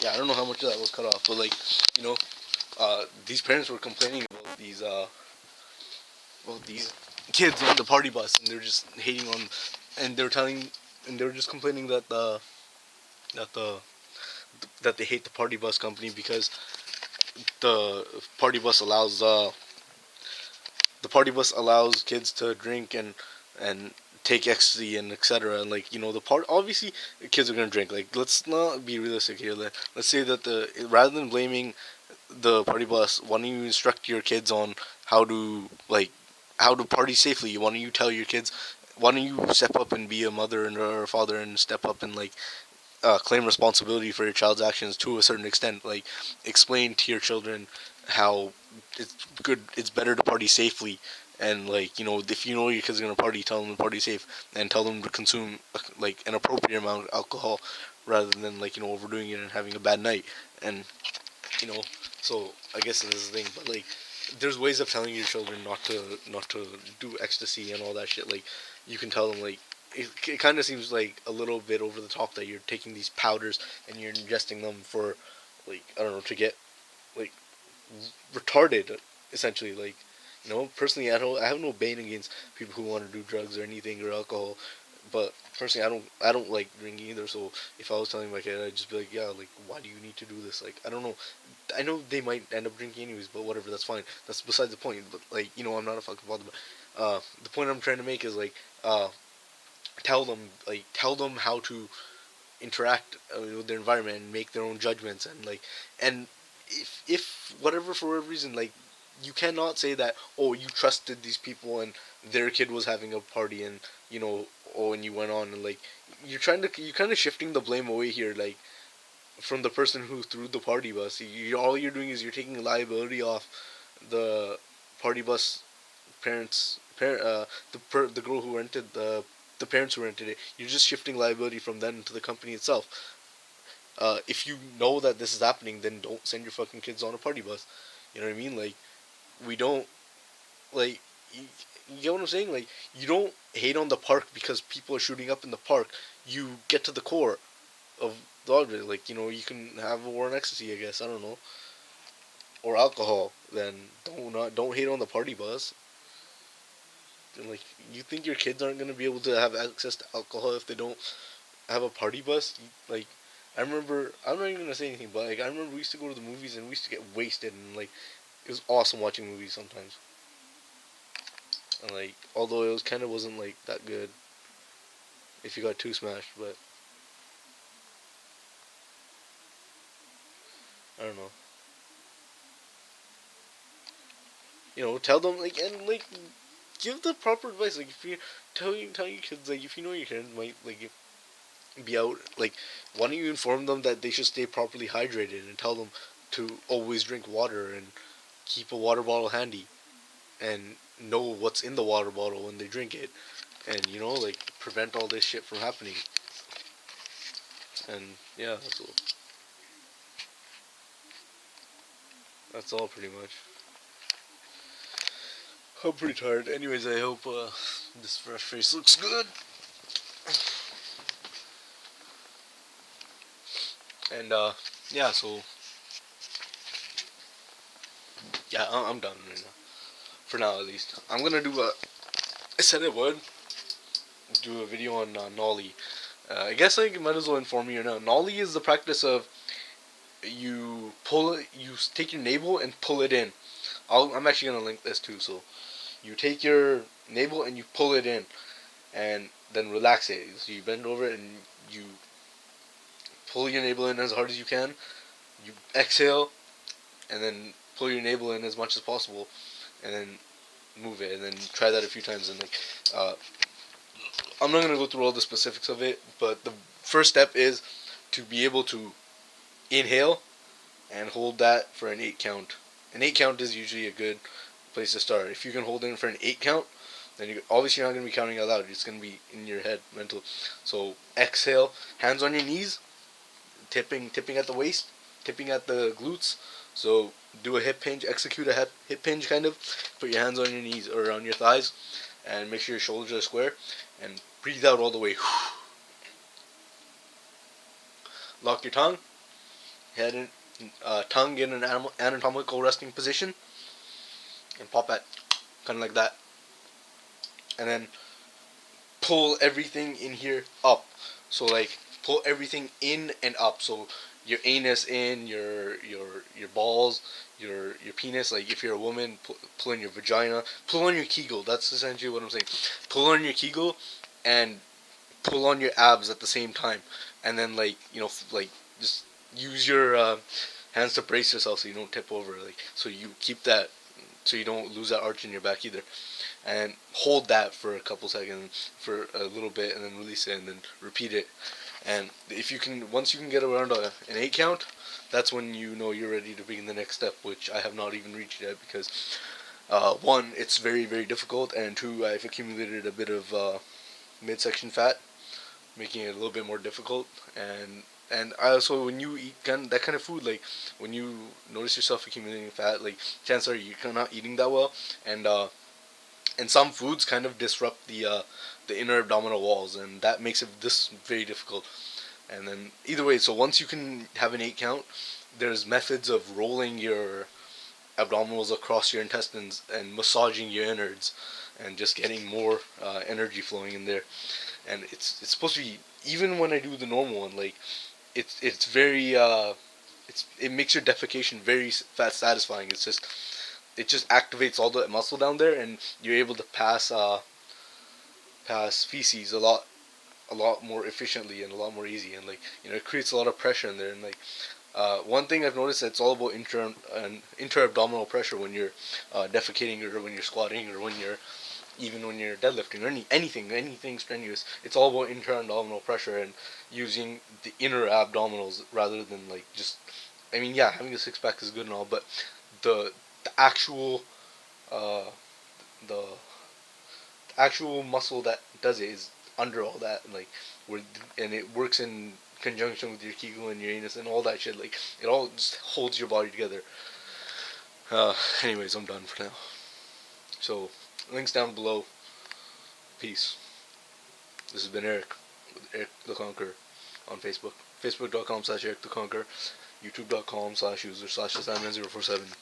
yeah, I don't know how much of that was cut off, but like, you know, these parents were complaining about these kids on the party bus, and they're just hating on, and and they were just complaining that the that they hate the party bus company because the party bus allows kids to drink and take ecstasy and etc. And like, you know, the part obviously the kids are gonna drink. Like, let's not be realistic here. Let's say that rather than blaming the party bus, why don't you instruct your kids on how to party safely? Why don't you tell your kids? Why don't you step up and be a mother and or a father and step up and like claim responsibility for your child's actions to a certain extent? Like, explain to your children how it's better to party safely, and like, you know, if you know your kids are gonna party, tell them to party safe and tell them to consume like an appropriate amount of alcohol rather than, like, you know, overdoing it and having a bad night. And, you know, so I guess this is the thing, but like, there's ways of telling your children not to do ecstasy and all that shit. Like, you can tell them, like, it kind of seems like a little bit over the top that you're taking these powders and you're ingesting them for, like, I don't know, to get like retarded, essentially. Like, you know, personally, I have no bane against people who want to do drugs or anything or alcohol, but personally, I don't like drinking either. So if I was telling my kid, I'd just be like, yeah, like, why do you need to do this? Like, I don't know. I know they might end up drinking anyways, but whatever, that's fine. That's besides the point. But like, you know, I'm not a fucking father. But the point I'm trying to make is like, tell them how to interact with their environment and make their own judgments, and like, and if whatever, for whatever reason, like, you cannot say that, oh, you trusted these people and their kid was having a party, and, you know, oh, and you went on, and like, you're kind of shifting the blame away here, like, from the person who threw the party bus. All you're doing is you're taking liability off the party bus parents, the girl who rented the parents who rented it. You're just shifting liability from them to the company itself. If you know that this is happening, then don't send your fucking kids on a party bus. You know what I mean? Like, we don't, like, you get what I'm saying? Like, you don't hate on the park because people are shooting up in the park. You get to the core of the object. Like, you know, you can have a war on ecstasy, I guess. I don't know, or alcohol. Then don't hate on the party bus. And like, you think your kids aren't gonna be able to have access to alcohol if they don't have a party bus? Like, I remember, I'm not even gonna say anything, but like, I remember we used to go to the movies and we used to get wasted, and like, it was awesome watching movies sometimes. And like, although it was kind of wasn't like that good if you got too smashed, but I don't know. You know, tell them, like, and like, give the proper advice. Like, if you tell your kids, like, if you know your kids might like be out, like, why don't you inform them that they should stay properly hydrated and tell them to always drink water and keep a water bottle handy and know what's in the water bottle when they drink it, and, you know, like, prevent all this shit from happening. And yeah, that's all pretty much. I'm pretty tired. Anyways, I hope this fresh face looks good. And yeah, so yeah, I'm done right now. For now, at least. I'm gonna do I said I would do a video on Nauli. I guess I might as well inform you now. Nauli is the practice of you take your navel and pull it in. I'm actually gonna link this too. So you take your navel and you pull it in, and then relax it. So you bend over it and you pull your navel in as hard as you can. You exhale, and then pull your navel in as much as possible, and then move it, and then try that a few times. And like, I'm not gonna go through all the specifics of it, but the first step is to be able to inhale and hold that for an 8 count. An 8 count is usually a good place to start. If you can hold in for an 8 count, then obviously you're not going to be counting out loud. It's going to be in your head, mental. So exhale, hands on your knees, tipping at the waist, tipping at the glutes. So do a hip hinge, execute a hip hinge kind of. Put your hands on your knees or on your thighs, and make sure your shoulders are square. And breathe out all the way. Lock your tongue. head and tongue in an anatomical resting position, and pop that, kind of like that, and then pull everything in here up. So like pull everything in and up. So your anus in, your balls, your penis. Like if you're a woman, pull in your vagina, pull on your Kegel. That's essentially what I'm saying. Pull on your Kegel, and pull on your abs at the same time, and then like like just use your hands to brace yourself so you don't tip over. Like so you keep that, so you don't lose that arch in your back either, and hold that for a couple seconds, for a little bit, and then release it, and then repeat it. And if you can, once you can get around an 8 count, that's when you know you're ready to begin the next step, which I have not even reached yet because one, it's very very difficult, and two, I've accumulated a bit of midsection fat, making it a little bit more difficult. And I also, when you eat that kind of food, like when you notice yourself accumulating fat, like chances are you're not eating that well, and some foods kind of disrupt the inner abdominal walls, and that makes it this very difficult. And then either way, so once you can have an 8 count, there's methods of rolling your abdominals across your intestines and massaging your innards, and just getting more energy flowing in there. And it's supposed to be, even when I do the normal one, like it's very it makes your defecation very fat satisfying. It just activates all the muscle down there, and you're able to pass feces a lot more efficiently and a lot more easy, and like it creates a lot of pressure in there. And like one thing I've noticed, it's all about inter abdominal pressure when you're defecating, or when you're squatting, or even when you're deadlifting, or anything strenuous. It's all about inter abdominal pressure and using the inner abdominals rather than like just. I mean, yeah, having a 6 pack is good and all, but the actual uh, the actual muscle that does it is under all that, and like and it works in conjunction with your Kegel and your anus and all that shit. Like it all just holds your body together. Anyways, I'm done for now. So links down below. Peace. This has been Eric with Eric the Conqueror on Facebook. Facebook.com/Eric the Conqueror. YouTube.com/user/Simon047.